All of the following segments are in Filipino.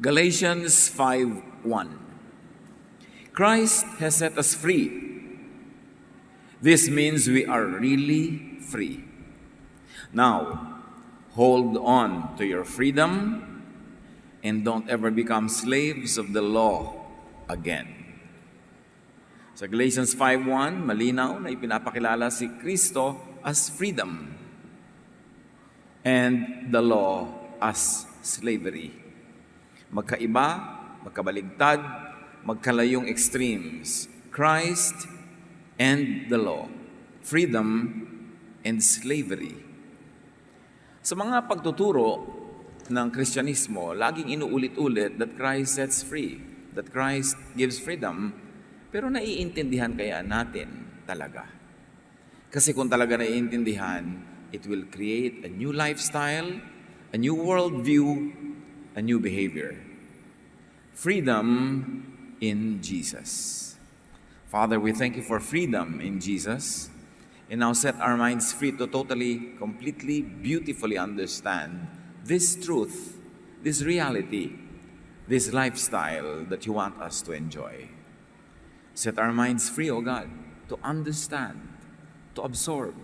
Galatians 5:1. Christ has set us free. This means we are really free. Now, hold on to your freedom and don't ever become slaves of the law again. Sa Galatians 5:1, malinaw na ipinapakilala si Kristo as freedom and the law as slavery. Magkaiba, magkabaligtad, magkalayong extremes. Christ and the law. Freedom and slavery. Sa mga pagtuturo ng Kristyanismo, laging inuulit-ulit that Christ sets free, that Christ gives freedom, pero naiintindihan kaya natin talaga? Kasi kung talaga naiintindihan, it will create a new lifestyle, a new worldview, a new behavior. Freedom in Jesus. Father, we thank you for freedom in Jesus. And now set our minds free to totally, completely, beautifully understand this truth, this reality, this lifestyle that you want us to enjoy. Set our minds free, O God, to understand, to absorb,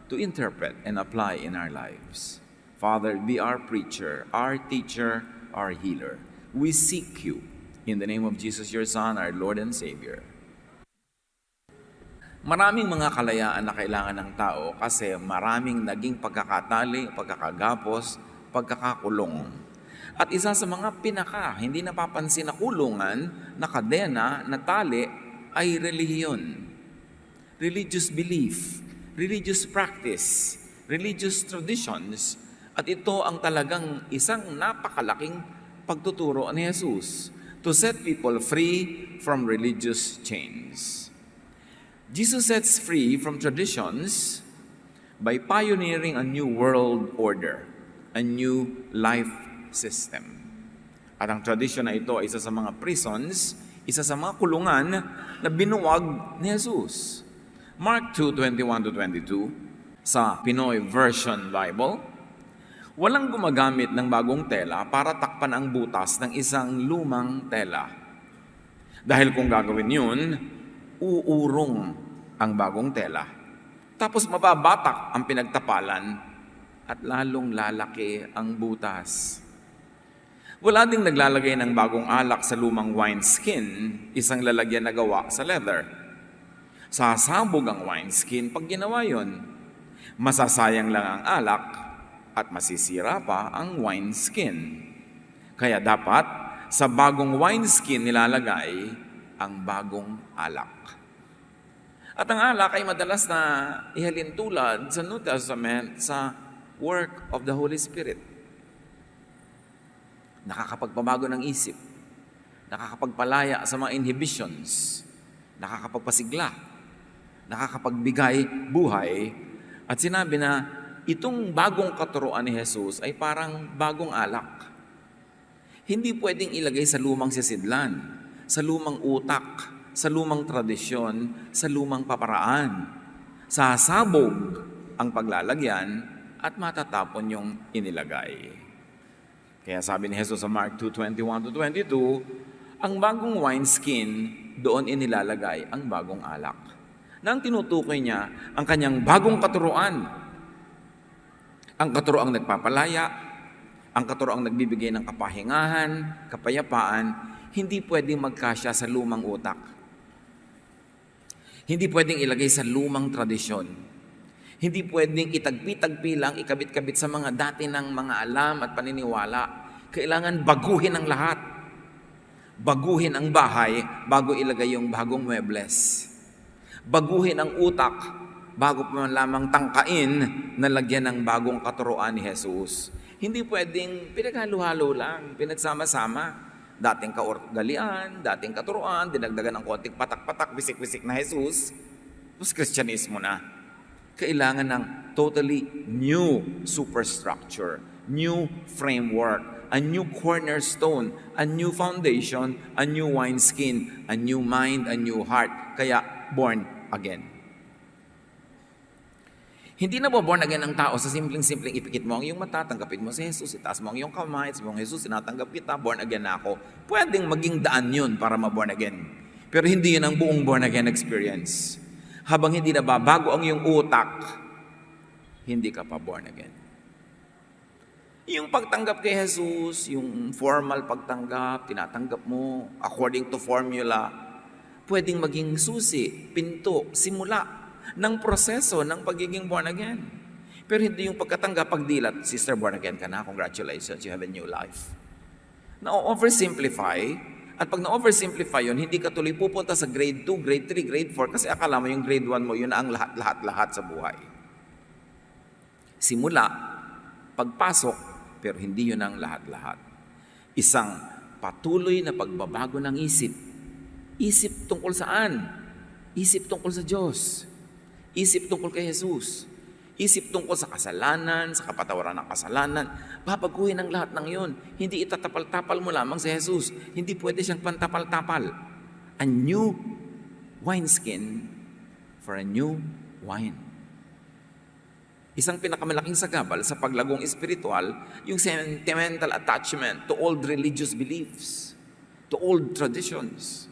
to interpret and apply in our lives. Father, be our preacher, our teacher, our healer. We seek you in the name of Jesus, your Son, our Lord and Savior. Maraming mga kalayaan na kailangan ng tao kasi maraming naging pagkakatali, pagkakagapos, pagkakakulong. At isa sa mga hindi napapansin na kulungan, na kadena, na tali, ay relihiyon. Religious belief, religious practice, religious traditions. At ito ang talagang isang napakalaking pagtuturo ni Jesus to set people free from religious chains. Jesus sets free from traditions by pioneering a new world order, a new life system. At ang tradisyon na ito ay isa sa mga prisons, isa sa mga kulungan na binuwag ni Jesus. Mark 2:21-22 sa Pinoy Version Bible, walang gumagamit ng bagong tela para takpan ang butas ng isang lumang tela. Dahil kung gagawin yun, uurong ang bagong tela. Tapos mababatak ang pinagtapalan at lalong lalaki ang butas. Wala ding naglalagay ng bagong alak sa lumang wineskin, isang lalagyan na gawa sa leather. Sasabog ang wineskin pag ginawa yon. Masasayang lang ang alak at masisira pa ang wineskin. Kaya dapat sa bagong wineskin nilalagay ang bagong alak. At ang alak ay madalas na ihalin tulad sa New Testament sa work of the Holy Spirit. Nakakapagpabago ng isip, nakakapagpalaya sa mga inhibitions, nakakapagpasigla, nakakapagbigay buhay. At sinabi na itong bagong katuruan ni Jesus ay parang bagong alak. Hindi pwedeng ilagay sa lumang sisidlan, sa lumang utak, sa lumang tradisyon, sa lumang paparaan. Sasabog ang paglalagyan at matatapon yung inilagay. Kaya sabi ni Jesus sa Mark 2:21-22, ang bagong wineskin, doon inilalagay ang bagong alak. Nang tinutukoy niya ang kanyang bagong katuruan. Ang katuroang nagpapalaya, ang katuroang nagbibigay ng kapahingahan, kapayapaan, hindi pwedeng magkasya sa lumang utak. Hindi pwedeng ilagay sa lumang tradisyon. Hindi pwedeng itagpi-tagpi lang, ikabit-kabit sa mga dati ng mga alam at paniniwala. Kailangan baguhin ang lahat. Baguhin ang bahay bago ilagay yung bagong muebles. Baguhin ang utak bago pa man lamang tangkain na lagyan ng bagong katuroan ni Jesus. Hindi pwedeng pinaghalo-halo lang, pinagsama-sama. Dating kaugalian, dating katuroan, dinagdagan ng konting patak-patak, wisik-wisik na Jesus. Tapos Kristyanismo na. Kailangan ng totally new superstructure, new framework, a new cornerstone, a new foundation, a new wineskin, a new mind, a new heart. Kaya born again. Hindi na born again ang tao sa simpleng-simpleng ipikit mo ang iyong mata, tanggapin mo si Jesus, itaas mo ang iyong kamay, sabi mo, Jesus, sinatanggap kita, born again na ako. Pwedeng maging daan yun para ma-born again. Pero hindi yun ang buong born again experience. Habang hindi nababago ang iyong utak, hindi ka pa born again. Yung pagtanggap kay Jesus, yung formal pagtanggap, tinatanggap mo according to formula, pwedeng maging susi, pinto, simula ng proseso ng pagiging born again. Pero hindi yung pagkatanggap, pagdilat, sister, born again ka na, congratulations, you have a new life. Na-oversimplify, at pag na-oversimplify yun, hindi ka tuloy pupunta sa grade 2, grade 3, grade 4, kasi akala mo yung grade 1 mo, yun na ang lahat-lahat sa buhay. Simula, pagpasok, pero hindi yun ang lahat-lahat. Isang patuloy na pagbabago ng isip. Isip tungkol saan? Isip tungkol sa Diyos. Isip tungkol kay Jesus. Isip tungkol sa kasalanan, sa kapatawaran ng kasalanan. Babaguhin ang lahat ng yun. Hindi itatapal-tapal mo lamang si Jesus. Hindi pwede siyang pantapal-tapal. A new wineskin for a new wine. Isang pinakamalaking sagabal sa paglagong espiritual, yung sentimental attachment to old religious beliefs, to old traditions.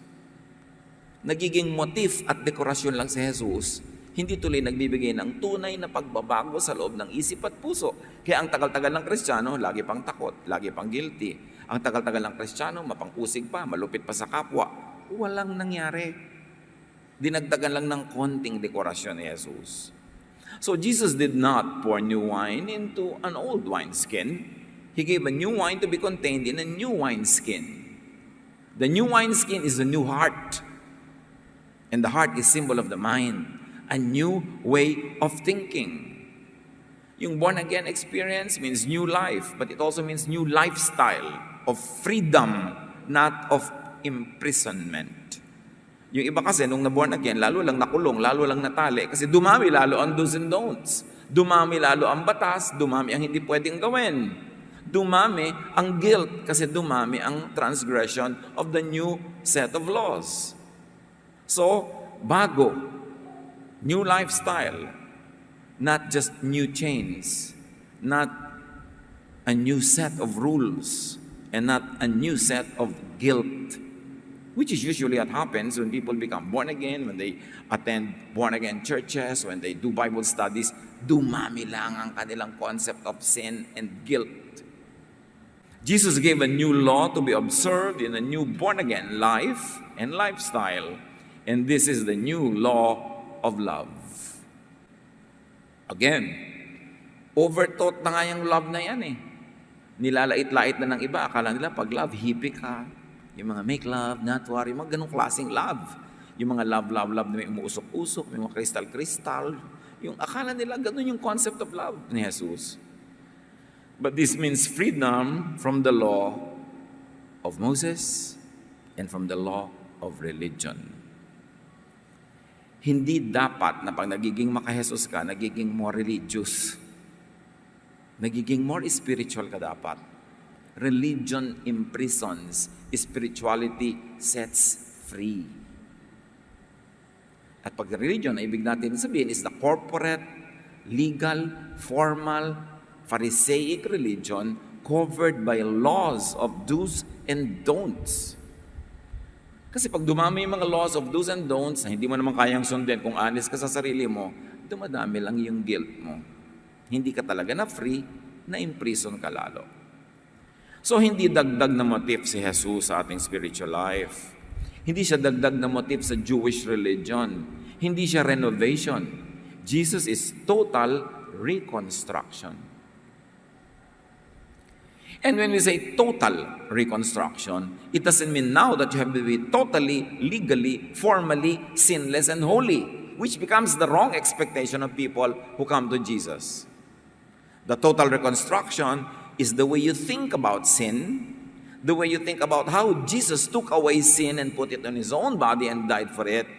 Nagiging motif at dekorasyon lang si Jesus, hindi tuloy nagbibigay ng tunay na pagbabago sa loob ng isip at puso. Kaya ang tagal-tagal ng Kristiyano, lagi pang takot, lagi pang guilty. Ang tagal-tagal ng Kristiyano, mapang-usig pa, malupit pa sa kapwa. Walang nangyari. Dinagdagan lang ng konting dekorasyon ni Jesus. So Jesus did not pour new wine into an old wineskin. He gave a new wine to be contained in a new wineskin. The new wineskin is the new heart. And the heart is symbol of the mind. A new way of thinking. Yung born-again experience means new life, but it also means new lifestyle of freedom, not of imprisonment. Yung iba kasi, nung na-born again, lalo lang nakulong, lalo lang natali, kasi dumami lalo ang do's and don'ts. Dumami lalo ang batas, dumami ang hindi pwedeng gawin. Dumami ang guilt, kasi dumami ang transgression of the new set of laws. So, bago, new lifestyle, not just new chains, not a new set of rules, and not a new set of guilt, which is usually what happens when people become born again, when they attend born-again churches, when they do Bible studies, dumami lang ang kanilang concept of sin and guilt. Jesus gave a new law to be observed in a new born-again life and lifestyle, and this is the new law of love. Again, overtaught na nga yung love na yan eh. Nilalait-lait na ng iba. Akala nila pag love, hippie ka. Yung mga make love, not worry, mga ganong klaseng love. Yung mga love na may umuusok-usok, may mga kristal-kristal. Yung akala nila, ganon yung concept of love ni Jesus. But this means freedom from the law of Moses and from the law of religion. Hindi dapat na pag nagiging maka-Jesus ka, nagiging more religious. Nagiging more spiritual ka dapat. Religion imprisons, spirituality sets free. At pag religion, ibig natin sabihin is the corporate, legal, formal, Pharisaic religion covered by laws of do's and don'ts. Kasi pag dumami yung mga laws of do's and don'ts na hindi mo naman kayang sundin kung honest ka sa sarili mo, dumadami lang yung guilt mo. Hindi ka talaga na free, na imprison ka lalo. So hindi dagdag na motif si Jesus sa ating spiritual life. Hindi siya dagdag na motif sa Jewish religion. Hindi siya renovation. Jesus is total reconstruction. And when we say total reconstruction, it doesn't mean now that you have to be totally, legally, formally, sinless, and holy, which becomes the wrong expectation of people who come to Jesus. The total reconstruction is the way you think about sin, the way you think about how Jesus took away sin and put it on His own body and died for it.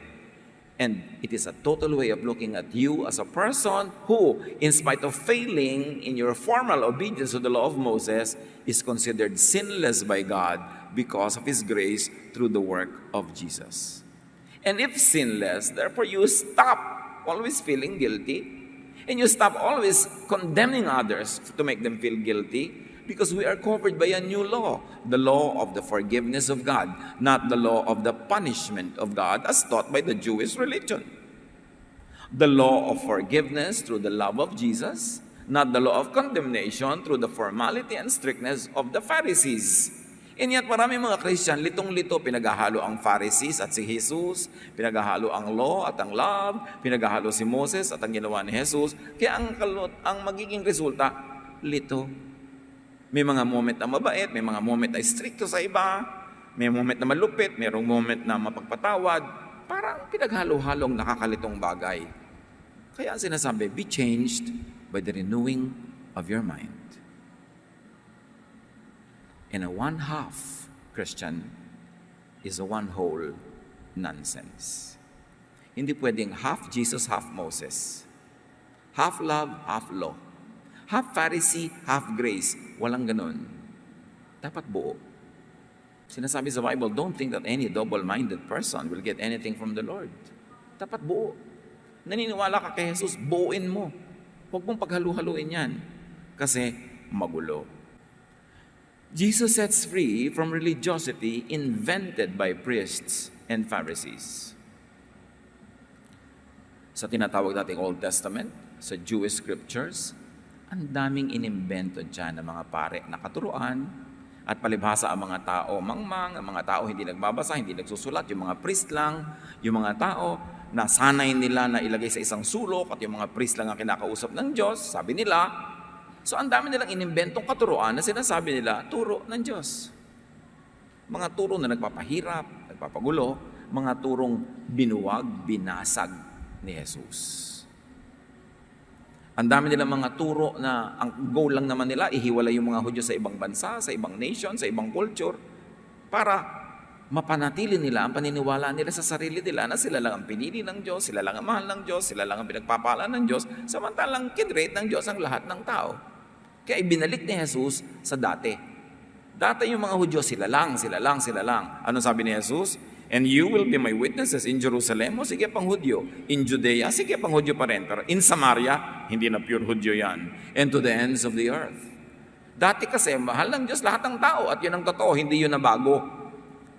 And it is a total way of looking at you as a person who, in spite of failing in your formal obedience to the law of Moses, is considered sinless by God because of His grace through the work of Jesus. And if sinless, therefore you stop always feeling guilty. And you stop always condemning others to make them feel guilty, because we are covered by a new law, the law of the forgiveness of God, not the law of the punishment of God as taught by the Jewish religion. The law of forgiveness through the love of Jesus, not the law of condemnation through the formality and strictness of the Pharisees. And yet marami mga Christian, litong-lito pinaghahalo ang Pharisees at si Jesus, pinaghahalo ang law at ang love, pinaghahalo si Moses at ang ginawa ni Jesus. Kaya ang magiging resulta, lito. May mga moment na mabait, may mga moment na stricto sa iba, may moment na malupit, mayroong moment na mapagpatawad. Parang pinaghalo-halong nakakalitong bagay. Kaya ang sinasabi, be changed by the renewing of your mind. And a one-half Christian is a one-whole nonsense. Hindi pwedeng half Jesus, half Moses. Half love, half law. Half Pharisee, half grace. Walang ganun. Dapat buo. Sinasabi sa Bible, don't think that any double-minded person will get anything from the Lord. Dapat buo. Naniniwala ka kay Jesus, buuin mo. Huwag mong paghalu-haluin yan. Kasi magulo. Jesus sets free from religiosity invented by priests and Pharisees. Sa tinatawag nating Old Testament, sa Jewish scriptures, ang daming inimbento dyan ng mga pare na katuruan at palibhasa ang mga tao mangmang, ang mga tao hindi nagbabasa, hindi nagsusulat, yung mga priest lang, yung mga tao na sanay nila na ilagay sa isang sulok at yung mga priest lang ang kinakausap ng Diyos, sabi nila. So ang dami nilang inimbentong katuruan na sinasabi nila, turo ng Diyos. Mga turo na nagpapahirap, nagpapagulo, mga turong binuwag, binasag ni Jesus. Ang dami nilang mga turo na ang goal lang naman nila, ihiwalay yung mga Hudyo sa ibang bansa, sa ibang nation, sa ibang culture, para mapanatili nila ang paniniwala nila sa sarili nila na sila lang ang pinili ng Diyos, sila lang ang mahal ng Diyos, sila lang ang pinagpapala ng Diyos, samantalang kinrate ng Diyos ang lahat ng tao. Kaya ibinalik ni Jesus sa dati. Dati yung mga Hudyo, sila lang. Ano sabi ni Jesus? And you will be my witnesses in Jerusalem. O sige pang Hudyo. In Judea, sige pang Hudyo pa rin. Pero in Samaria, hindi na pure Hudyo yan. And to the ends of the earth. Dati kasi, mahal ng Diyos lahat ng tao. At yun ang totoo, hindi yun na bago.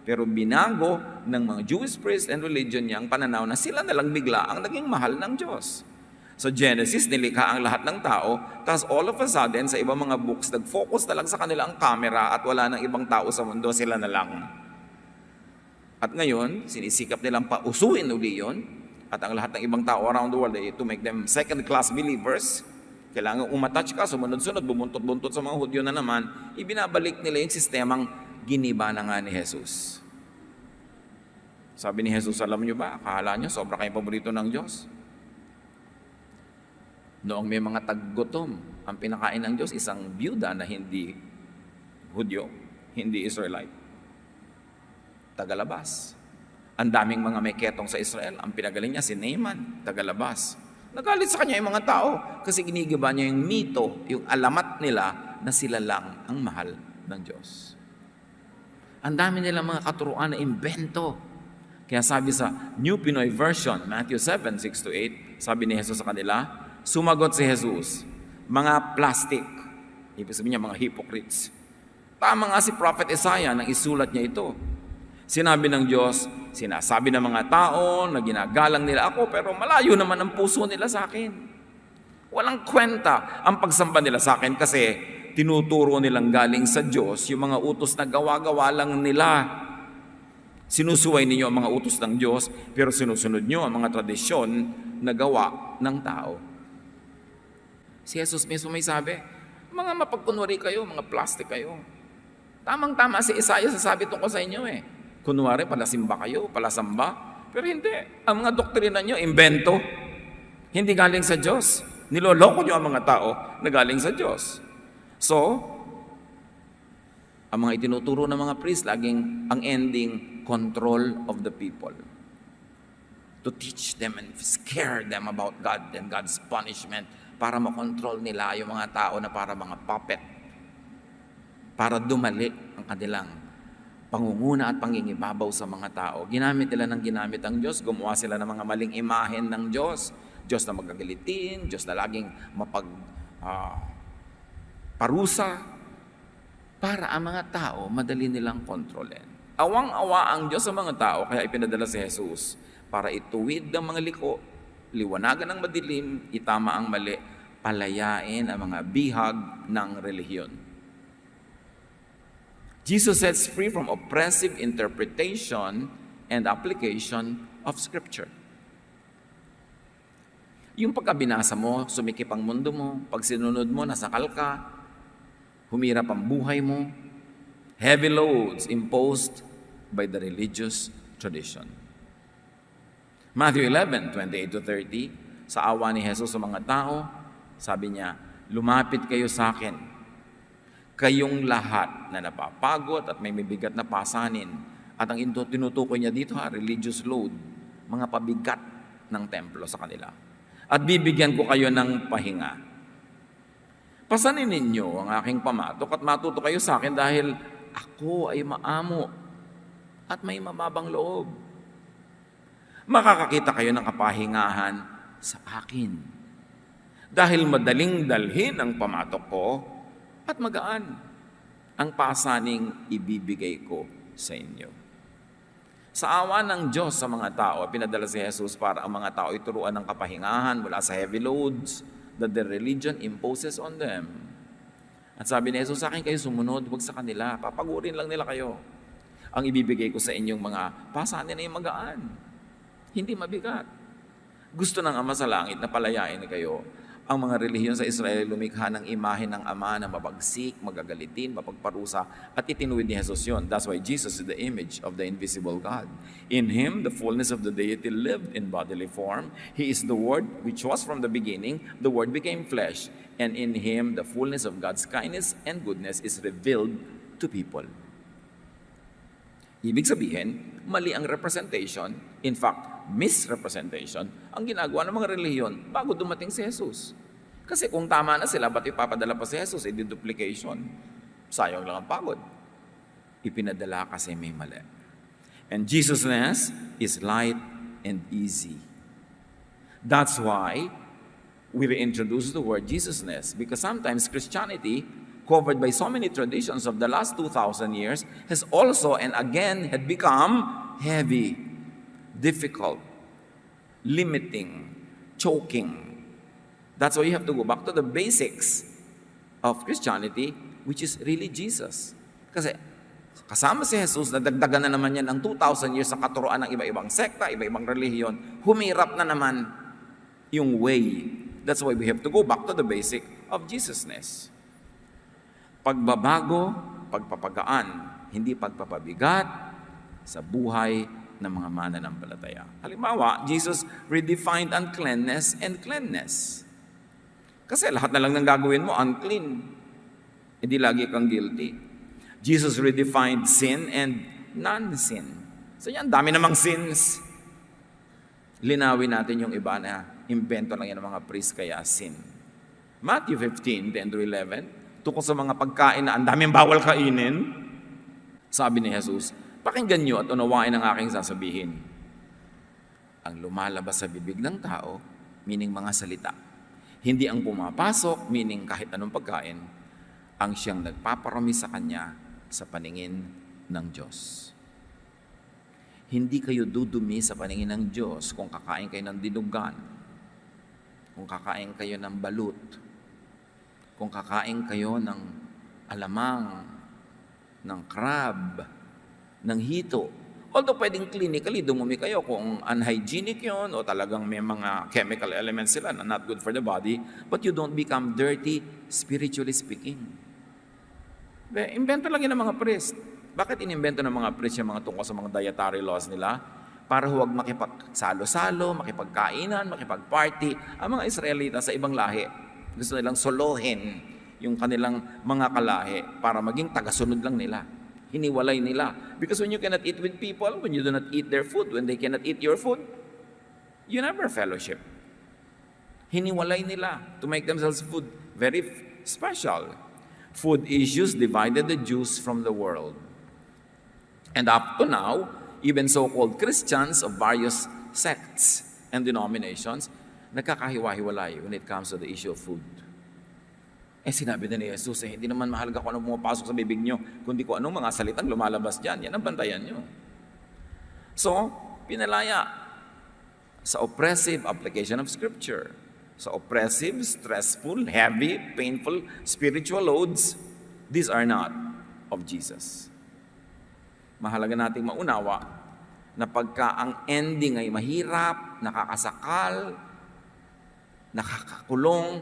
Pero binago ng mga Jewish priests and religion niya ang pananaw na sila na lang bigla ang naging mahal ng Diyos. So Genesis, nilikha ang lahat ng tao, tapos all of a sudden, sa ibang mga books, nag-focus na lang sa kanila ang camera at wala nang ibang tao sa mundo, sila na lang. At ngayon, sinisikap nilang pausuin uli yun, at ang lahat ng ibang tao around the world to make them second-class believers. Kailangan umatouch ka, sumunod-sunod, bumuntot-buntot sa mga Hudyo na naman, ibinabalik nila yung sistemang giniba na nga ni Jesus. Sabi ni Jesus, alam niyo ba, akala niyo, sobra kayong paborito ng Diyos. Noong may mga taggutom, ang pinakain ng Diyos, isang byuda na hindi Hudyo, hindi Israelite. Tagalabas. Ang daming mga may ketong sa Israel, ang pinagaling niya si Naaman, tagalabas. Nagalit sa kanya yung mga tao kasi ginigiba niya yung mito, yung alamat nila na sila lang ang mahal ng Diyos. Ang dami nilang mga katuruan na imbento. Kaya sabi sa New Pinoy Version, Matthew 7:6-8, sabi ni Jesus sa kanila, sumagot si Jesus, mga plastic, ibig sabihin niya mga hypocrites. Tama nga si Prophet Isaiah nang isulat niya ito. Sinabi ng Diyos, sinasabi ng mga tao na ginagalang nila ako, pero malayo naman ang puso nila sa akin. Walang kwenta ang pagsamba nila sa akin kasi tinuturo nilang galing sa Diyos yung mga utos na gawa-gawa lang nila. Sinusuway ninyo ang mga utos ng Diyos, pero sinusunod nyo ang mga tradisyon na gawa ng tao. Si Jesus mismo may sabi, mga mapagkunwari kayo, mga plastic kayo. Tamang-tama si Isaiah sasabi tungkol sa inyo eh. Kunwari, palasimba kayo, palasamba. Pero hindi. Ang mga doktrina nyo, invento. Hindi galing sa Diyos. Niloloko nyo ang mga tao na galing sa Diyos. So, ang mga itinuturo ng mga priest, laging ang ending, control of the people. To teach them and scare them about God and God's punishment para makontrol nila yung mga tao na para mga puppet. Para dumali ang kanilang pangunguna at pangingibabaw sa mga tao. Ginamit nila ng ginamit ang Diyos. Gumawa sila ng mga maling imahen ng Diyos. Diyos na magagalitin, Diyos na laging parusa, para ang mga tao madali nilang kontrolin. Awang-awa ang Diyos sa mga tao, kaya ipinadala si Jesus para ituwid ang mga liko, liwanagan ang madilim, itama ang mali, palayain ang mga bihag ng relihiyon. Jesus sets free from oppressive interpretation and application of Scripture. Yung pagkabinasa mo, sumikip ang mundo mo, pag sinunod mo, nasakal ka, humirap ang buhay mo, heavy loads imposed by the religious tradition. Matthew 11:28-30, sa awa ni Jesus sa mga tao, sabi niya, lumapit kayo sa akin, kayong lahat na napapagod at may mabigat na pasanin. At ang tinutukoy niya dito, religious load, mga pabigat ng templo sa kanila. At bibigyan ko kayo ng pahinga. Pasanin ninyo ang aking pamatok at matuto kayo sa akin dahil ako ay maamo at may mababang loob. Makakakita kayo ng kapahingahan sa akin. Dahil madaling dalhin ang pamatok ko at magaan ang pasaning ibibigay ko sa inyo. Sa awa ng Diyos sa mga tao, pinadala si Jesus para ang mga tao ituruan ng kapahingahan mula sa heavy loads that their religion imposes on them. At sabi ni Jesus, sa akin kayo sumunod, huwag sa kanila. Papagurin lang nila kayo. Ang ibibigay ko sa inyong mga pasanin ay magaan, hindi mabigat. Gusto ng Ama sa langit na palayain kayo. Ang mga relihiyon sa Israel lumikha ng imahe ng Ama na mabagsik, magagalitin, mapagparusa, at itinuwid ni Jesus yun. That's why Jesus is the image of the invisible God. In Him, the fullness of the deity lived in bodily form. He is the Word which was from the beginning. The Word became flesh. And in Him, the fullness of God's kindness and goodness is revealed to people. Ibig sabihin, mali ang representation, in fact, misrepresentation, ang ginagawa ng mga relihiyon bago dumating si Jesus. Kasi kung tama na sila, ba't ipapadala pa si Jesus? Duplication. Sayang lang ang pagod. Ipinadala kasi may mali. And Jesusness is light and easy. That's why we reintroduce the word Jesusness, because sometimes Christianity, covered by so many traditions of the last 2,000 years, has also and again had become heavy, difficult, limiting, choking. That's why you have to go back to the basics of Christianity, which is really Jesus. Kasi kasama si Jesus, nadagdagan na naman yan ng 2,000 years sa katuroan ng iba-ibang sekta, iba-ibang relihiyon, humirap na naman yung way. That's why we have to go back to the basic of Jesusness. Pagbabago, pagpapagaan, hindi pagpapabigat sa buhay ng mga mananampalataya. Halimbawa, Jesus redefined uncleanness and cleanness. Kasi lahat na lang ng gagawin mo, unclean. Hindi lagi kang guilty. Jesus redefined sin and non-sin. So yan, dami namang sins. Linawin natin yung iba na invento lang yan ng mga priest kaya sin. Matthew 15:10-11, tungkol sa mga pagkain na ang daming bawal kainin, sabi ni Jesus, pakinggan niyo at unawain ang aking sasabihin. Ang lumalabas sa bibig ng tao, meaning mga salita. Hindi ang pumapasok, meaning kahit anong pagkain, ang siyang nagpaparami sa kanya sa paningin ng Diyos. Hindi kayo dudumi sa paningin ng Diyos kung kakain kayo ng dinugan, kung kakain kayo ng balut, kung kakain kayo ng alamang, ng crab, ng hito. Although pwedeng clinically dumumi kayo kung unhygienic yun o talagang may mga chemical elements sila na not good for the body, but you don't become dirty spiritually speaking. Invento lang yun ng mga priest. Bakit inimbento ng mga priest yung mga tungkol sa mga dietary laws nila? Para huwag makipagsalo-salo, makipagkainan, makipagparty ang mga Israelita sa ibang lahi. Gusto nilang solohin yung kanilang mga kalahi para maging tagasunod lang nila. Hiniwalay nila. Because when you cannot eat with people, when you do not eat their food, when they cannot eat your food, you never fellowship. Hiniwalay nila to make themselves food very special. Food issues divided the Jews from the world. And up to now, even so-called Christians of various sects and denominations, nagkakahiwa-hiwalay when it comes to the issue of food. Sinabi na ni Jesus, hindi naman mahalaga kung ano pumapasok sa bibig nyo, kundi kung anong mga salitang lumalabas dyan. Yan ang bantayan nyo. So, pinalaya sa oppressive application of Scripture. Sa oppressive, stressful, heavy, painful, spiritual loads, these are not of Jesus. Mahalaga nating maunawa na pagka ang ending ay mahirap, nakakasakal, nakakakulong,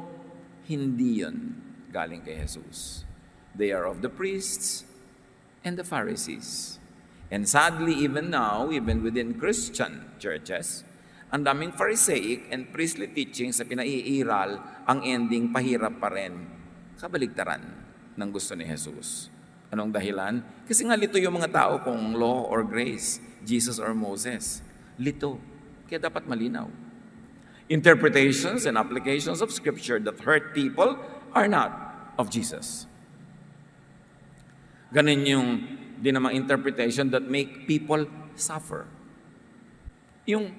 hindi yun galing kay Jesus. They are of the priests and the Pharisees. And sadly, even now, even within Christian churches, ang daming Pharisaic and priestly teaching sa pinaiiral, ang ending pahirap pa rin. Kabaligtaran ng gusto ni Jesus. Anong dahilan? Kasi nga lito yung mga tao kung law or grace, Jesus or Moses. Lito. Kaya dapat malinaw. Interpretations and applications of Scripture that hurt people are not of Jesus. Ganun yung din namang interpretation that make people suffer. Yung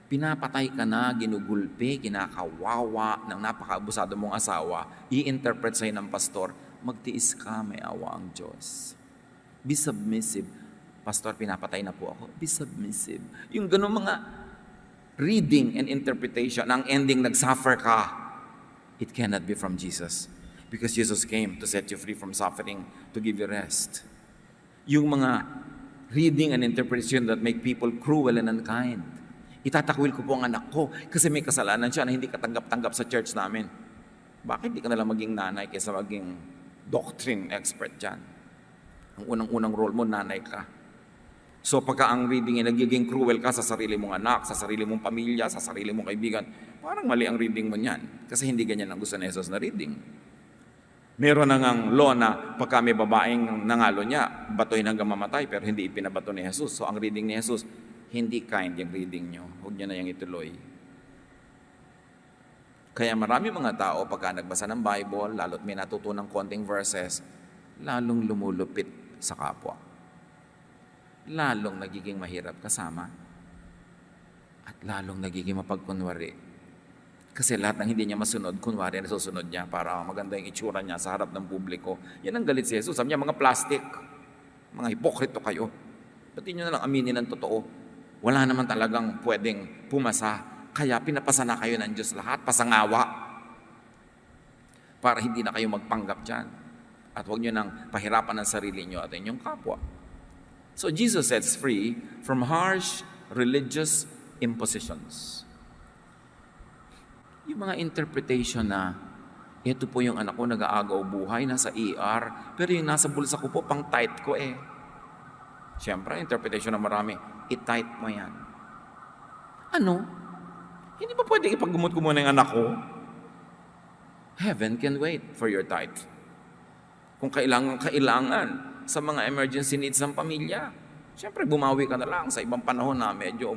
pinapatay ka na, ginugulpi, kinakawawa ng napakaabusado mong asawa, i-interpret sa'yo ng pastor, magtiis ka, may awa ang Diyos. Be submissive. Pastor, pinapatay na po ako. Be submissive. Yung ganun mga reading and interpretation, ang ending nagsuffer ka, it cannot be from Jesus. Because Jesus came to set you free from suffering, to give you rest. Yung mga reading and interpretation that make people cruel and unkind. Itatakwil ko po ang anak ko kasi may kasalanan siya na hindi katanggap-tanggap sa church namin. Bakit di ka nalang maging nanay kaysa maging doctrine expert dyan? Ang unang-unang role mo, nanay ka. So pagka ang reading ay nagiging cruel ka sa sarili mong anak, sa sarili mong pamilya, sa sarili mong kaibigan, parang mali ang reading mo niyan. Kasi hindi ganyan ang gusto ni Jesus na reading. Meron na ngang law na pagka may babaeng nangalo niya, batoy hanggang mamatay, pero hindi ipinabato ni Jesus. So ang reading ni Jesus, hindi kind yung reading nyo. Huwag nyo na yung ituloy. Kaya marami mga tao, pagka nagbasa ng Bible, lalo't may natutunang konting verses, lalong lumulupit sa kapwa. Lalong nagiging mahirap kasama. At lalong nagiging mapagkunwari. Kasi lahat ng hindi niya masunod, kunwari nasusunod niya para maganda yung itsura niya sa harap ng publiko. Yan ang galit si Jesus. Sabi niya, mga plastic, mga hipokrito kayo. Pati nyo na lang aminin ng totoo. Wala naman talagang pwedeng pumasa. Kaya pinapasa na kayo ng Diyos lahat, pasangawa. Para hindi na kayo magpanggap dyan. At huwag nyo nang pahirapan ang sarili nyo at inyong kapwa. So Jesus sets free from harsh religious impositions. Yung mga interpretation na, ito po yung anak ko nag-aagaw buhay, nasa ER, pero yung nasa bulsa ko po, pang tight ko eh. Siyempre, interpretation na marami, i-tight mo yan. Ano? Hindi ba pwede ipaggamot ko muna yung anak ko? Heaven can wait for your tithe. Kung kailangan sa mga emergency needs ng pamilya. Siyempre, bumawi ka na lang sa ibang panahon na medyo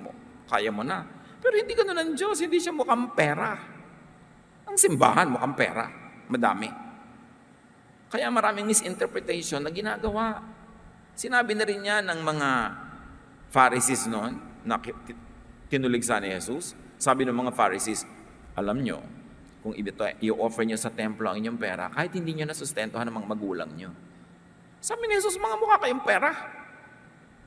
kaya mo na. Pero hindi ganun ng Diyos, hindi siya mukhang pera. Ang simbahan mukhang pera, madami. Kaya maraming misinterpretation na ginagawa. Sinabi na rin niya ng mga Pharisees noon, na tinuligsa ni Jesus. Sabi ng mga Pharisees, alam nyo, kung i-offer nyo sa templo ang inyong pera, kahit hindi nyo nasustentuhan ng mga magulang nyo. Sabi ni Jesus, mga mukha kayong pera.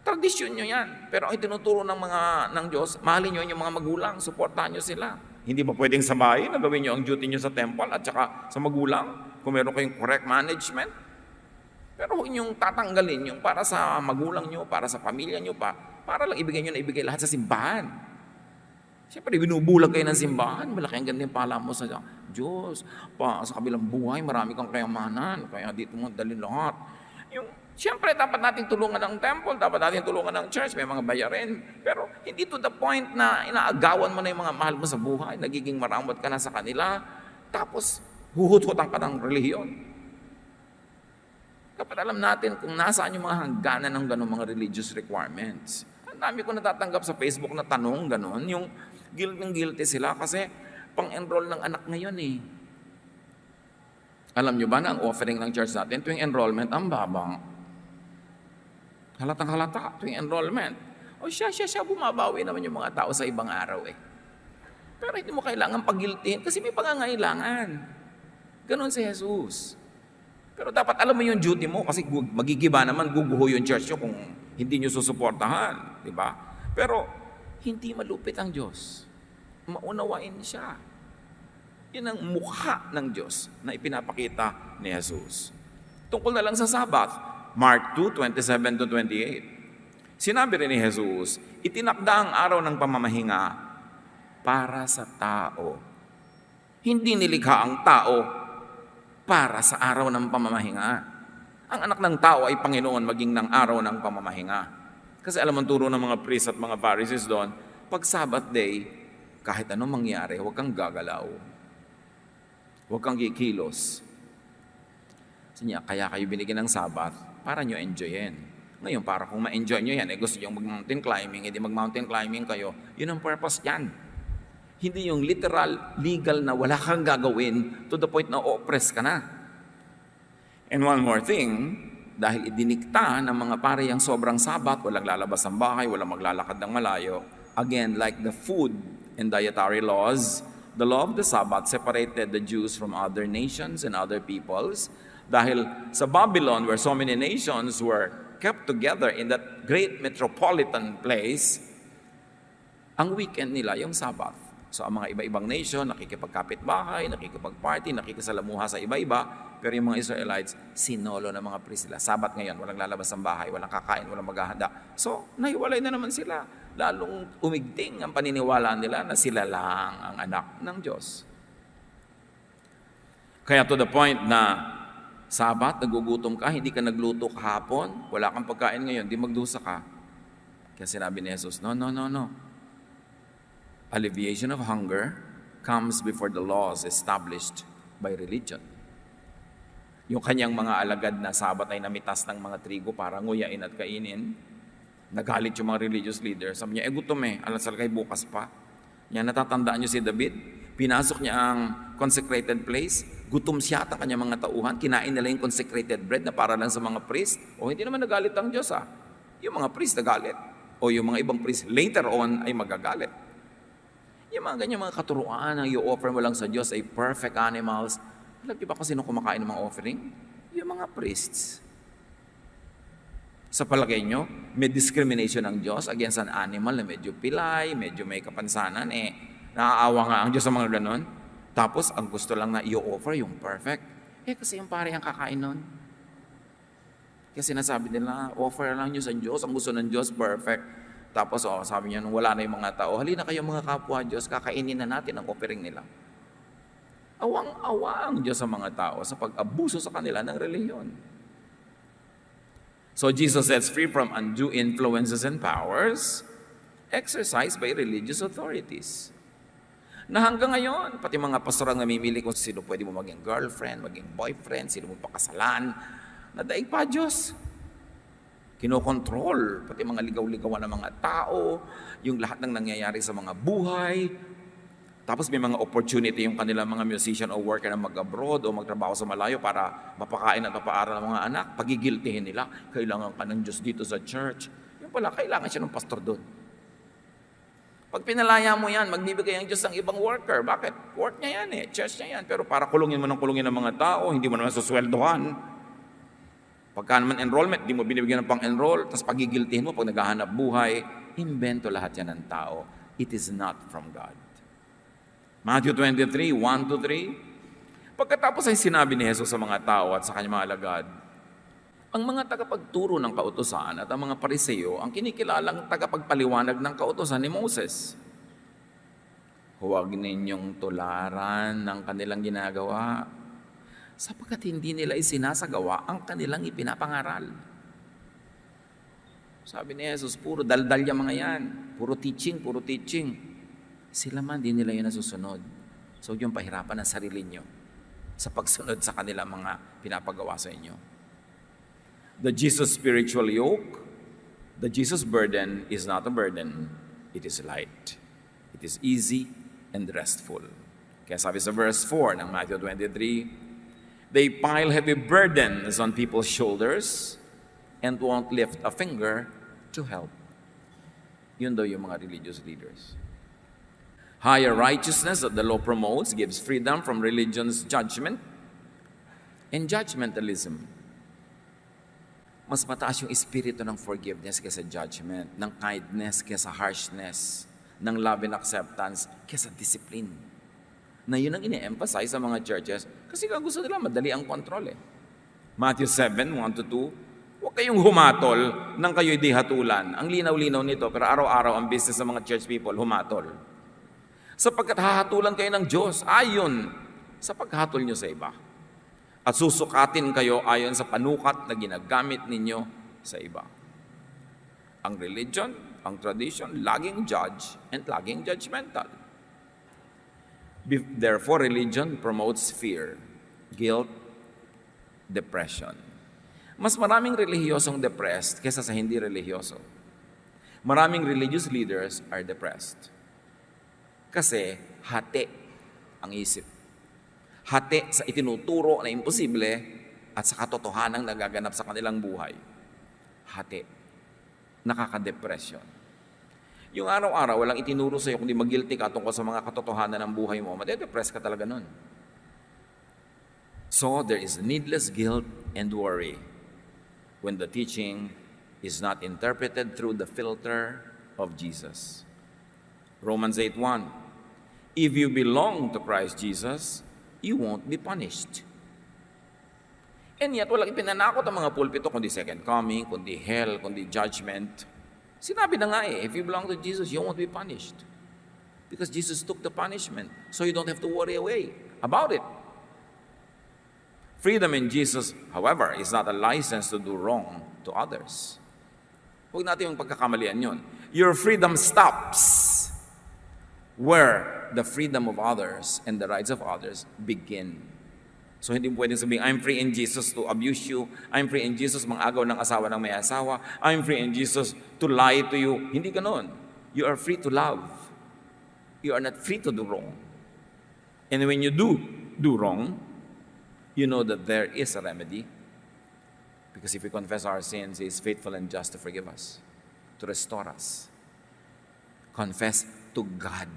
Tradisyon nyo yan. Pero ang itinuturo ng Diyos, mahalin nyo yung mga magulang, suportahan nyo sila. Hindi ba pwedeng sabayin na gawin nyo ang duty nyo sa temple at saka sa magulang kung meron kayong correct management? Pero huwag nyong tatanggalin yung para sa magulang nyo, para sa pamilya nyo, para lang ibigay nyo na ibigay lahat sa simbahan. Siyempre, binubulag kayo ng simbahan, malaki ang ganda yung pala mo sa Diyos. Sa kabilang buhay, marami kang kayamanan, kaya dito mo dalhin lahat. Siyempre, dapat natin tulungan ng temple, dapat natin tulungan ng church, may mga bayarin. Pero hindi to the point na inaagawan mo na yung mga mahal mo sa buhay, nagiging maramot ka na sa kanila, tapos huhut-hutan ka ng relihiyon. Dapat alam natin kung nasaan yung mga hangganan ng ganong mga religious requirements. Ang dami ko natatanggap sa Facebook na tanong ganon, yung guilty sila kasi pang-enroll ng anak ngayon eh. Alam nyo ba na ang offering ng church natin tuwing enrollment, ang babang. Halatang-halata tuwing enrollment. O siya, bumabawi naman yung mga tao sa ibang araw eh. Pero hindi mo kailangan pagiltihin kasi may pangangailangan. Ganon si Jesus. Pero dapat alam mo yung duty mo kasi magigiba naman, guguho yung church nyo kung hindi nyo susuportahan. Di ba? Pero hindi malupit ang Diyos. Maunawain siya. Yun ang mukha ng Diyos na ipinapakita ni Jesus. Tungkol na lang sa Sabbath, Mark 2:27-28. Sinabi rin ni Jesus, itinakda ang araw ng pamamahinga para sa tao. Hindi nilikha ang tao para sa araw ng pamamahinga. Ang anak ng tao ay Panginoon maging ng araw ng pamamahinga. Kasi alam ang turo ng mga priests at mga Pharisees doon, pag Sabbath day, kahit anong mangyari, huwag kang gagalaw. Huwag kang kikilos. Kaya kayo binigyan ng Sabbath para nyo enjoyin. Ngayon, para kung ma-enjoy nyo yan, gusto nyo mag-mountain climbing, hindi mag-mountain climbing kayo, yun ang purpose yan. Hindi yung literal, legal na wala kang gagawin to the point na oppress ka na. And one more thing, dahil idinikta ng mga pare ang sobrang Sabat, walang lalabas ng bahay, walang maglalakad ng malayo. Again, like the food and dietary laws, the law of the Sabbath separated the Jews from other nations and other peoples. Dahil sa Babylon, where so many nations were kept together in that great metropolitan place, ang weekend nila yung Sabbath. So ang mga iba-ibang nation, nakikipagkapit-bahay, nakikipag-party, nakikisalamuha sa iba-iba, pero yung mga Israelites, sinolo ng mga priest sila. Sabat ngayon, walang lalabas ng bahay, walang kakain, walang maghahanda. So, nahiwalay na naman sila. Lalong umigting ang paniniwala nila na sila lang ang anak ng Diyos. Kaya to the point na Sabat, nagugutom ka, hindi ka nagluto kahapon, wala kang pagkain ngayon, di magdusa ka. Kaya sinabi ni Jesus, no. Alleviation of hunger comes before the laws established by religion. Yung kanyang mga alagad na Sabat ay namitas ng mga trigo para nguyain at kainin. Nagalit yung mga religious leaders. Sabi niya, gutom alasal kay bukas pa. Yan, natatandaan niyo si David? Pinasok niya ang consecrated place. Gutom siya at ang kanyang mga tauhan. Kinain nila yung consecrated bread na para lang sa mga priest. O hindi naman nagalit ang Diyos Yung mga priest nagalit. O yung mga ibang priest later on ay magagalit. Yung mga ganyan mga katuruan na i-offer mo lang sa Diyos ay perfect animals. Alam niyo ba kung sino kumakain ng mga offering? Yung mga priests. Sa palagay nyo, may discrimination ng Diyos against an animal na medyo pilay, medyo may kapansanan. Naaawa nga ang Diyos sa mga ganon. Tapos, ang gusto lang na i-offer yung perfect. Kasi yung pare ang kakain nun. Kasi sinasabi nila, offer lang nyo sa Diyos. Ang gusto ng Diyos, perfect. Tapos, sabi niya, nung wala na yung mga tao, halina kayo mga kapwa Diyos, kakainin na natin ang offering nila. Awang-awa ang Diyos sa mga tao sa pag-abuso sa kanila ng reliyon. So, Jesus sets free from undue influences and powers exercised by religious authorities. Na hanggang ngayon, pati mga pastor ang namimili kung sino pwede mo maging girlfriend, maging boyfriend, sino mo pakasalan, nadaig pa Diyos. Kinokontrol, pati mga ligaw-ligawan ng mga tao, yung lahat ng nangyayari sa mga buhay. Tapos may mga opportunity yung kanilang mga musician o worker na mag-abroad o magtrabaho sa malayo para mapakain at mapaaral ng mga anak. Pagigiltihin nila, kailangan ka ng Diyos dito sa church. Yung pala, kailangan siya ng pastor doon. Pag pinalaya mo yan, magbibigay ang Diyos ng ibang worker. Bakit? Work niya yan church niya yan. Pero para kulungin mo ng mga tao, hindi mo naman susweldohan. Pagka naman enrollment, di mo binibigyan ng pang-enroll, tapos pagigiltihin mo pag naghahanap buhay, imbento lahat yan ng tao. It is not from God. Matthew 23, 1-3. Pagkatapos ay sinabi ni Jesus sa mga tao at sa kanyang mga alagad, ang mga tagapagturo ng kautusan at ang mga pariseo ang kinikilalang tagapagpaliwanag ng kautusan ni Moses. Huwag ninyong tularan ng kanilang ginagawa, sapagkat hindi nila isinasagawa ang kanilang ipinapangaral. Sabi ni Jesus, puro daldal yung mga yan. Puro teaching. Sila man, di nila yun nasusunod. So yung pahirapan ng sarili nyo sa pagsunod sa kanilang mga pinapagawa sa inyo. The Jesus spiritual yoke, the Jesus burden is not a burden. It is light. It is easy and restful. Kaya sabi sa verse 4 ng Matthew 23, they pile heavy burdens on people's shoulders and won't lift a finger to help. Yun daw yung mga religious leaders. Higher righteousness that the law promotes gives freedom from religion's judgment and judgmentalism. Mas mataas yung espiritu ng forgiveness kaysa judgment, ng kindness kaysa harshness, ng love and acceptance kaysa discipline. Na yun ang ine-emphasize sa mga churches kasi gusto nila madali ang kontrol eh. Matthew 7, 1-2, huwag kayong humatol nang kayo'y di hatulan. Ang linaw-linaw nito, pero araw-araw ang business ng mga church people, humatol. Sapagkat hahatulan kayo ng Diyos ayon sa paghatol nyo sa iba. At susukatin kayo ayon sa panukat na ginagamit ninyo sa iba. Ang religion, ang tradition, laging judge and laging judgmental. Therefore, religion promotes fear, guilt, depression. Mas maraming relihiyosong depressed kaysa sa hindi relihiyoso. Maraming religious leaders are depressed. Kasi hati ang isip. Hati sa itinuturo na imposible at sa katotohanang nagaganap sa kanilang buhay. Hati. Nakaka-depression. Yung araw-araw, walang itinuro sa'yo kundi mag-guilty ka tungkol sa mga katotohanan ng buhay mo, made-depress ka talaga nun. So, there is needless guilt and worry when the teaching is not interpreted through the filter of Jesus. Romans 8:1. If you belong to Christ Jesus, you won't be punished. And yet, walang ipinanakot ang mga pulpito kundi second coming, kundi hell, kundi judgment. Sinabi na nga if you belong to Jesus, you won't be punished. Because Jesus took the punishment, so you don't have to worry away about it. Freedom in Jesus, however, is not a license to do wrong to others. Huwag natin yung pagkakamalian yun. Your freedom stops where the freedom of others and the rights of others begin. So hindi mo pwedeng sabihin, I'm free in Jesus to abuse you. I'm free in Jesus mang-agaw ng asawa ng may asawa. I'm free in Jesus to lie to you. Hindi ganon. You are free to love. You are not free to do wrong. And when you do wrong, you know that there is a remedy. Because if we confess our sins, He is faithful and just to forgive us, to restore us. Confess to God,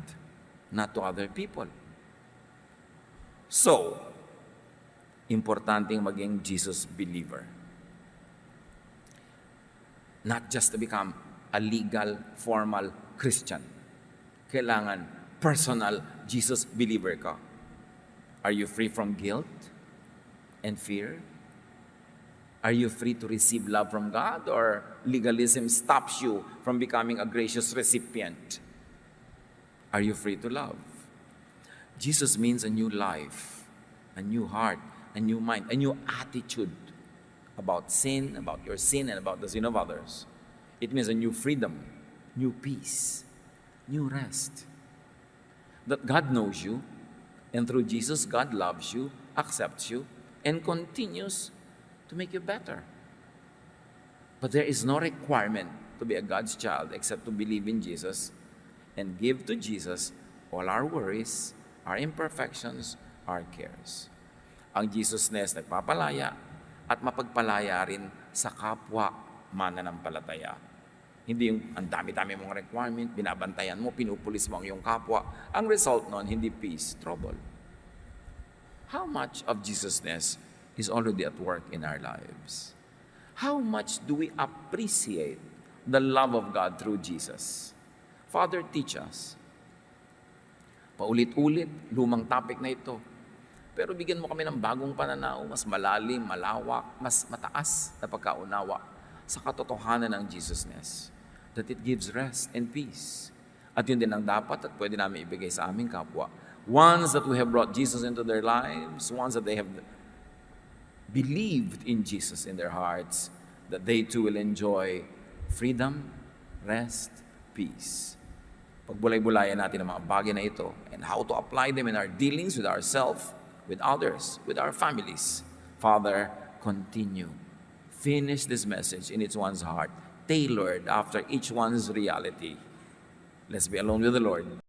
not to other people. So, importanteng maging Jesus believer. Not just to become a legal, formal Christian. Kailangan personal Jesus believer ka. Are you free from guilt and fear? Are you free to receive love from God, or legalism stops you from becoming a gracious recipient? Are you free to love? Jesus means a new life, a new heart, a new mind, a new attitude about sin, about your sin, and about the sin of others. It means a new freedom, new peace, new rest. That God knows you, and through Jesus, God loves you, accepts you, and continues to make you better. But there is no requirement to be a God's child except to believe in Jesus and give to Jesus all our worries, our imperfections, our cares. Ang Jesusness nagpapalaya at mapagpalaya rin sa kapwa mananampalataya. Hindi yung ang dami-dami mong requirement, binabantayan mo, pinupulis mo ang iyong kapwa. Ang result nun, hindi peace, trouble. How much of Jesusness is already at work in our lives? How much do we appreciate the love of God through Jesus? Father, teach us. Paulit-ulit, lumang topic na ito. Pero bigyan mo kami ng bagong pananaw, mas malalim, malawak, mas mataas na pagkaunawa sa katotohanan ng Jesusness. That it gives rest and peace. At yun din ang dapat at pwede namin ibigay sa aming kapwa. Once that we have brought Jesus into their lives, once that they have believed in Jesus in their hearts, that they too will enjoy freedom, rest, peace. Pagbulay-bulayan natin ang mga bagay na ito and how to apply them in our dealings with ourselves, with others, with our families. Father, continue. Finish this message in each one's heart, tailored after each one's reality. Let's be alone with the Lord.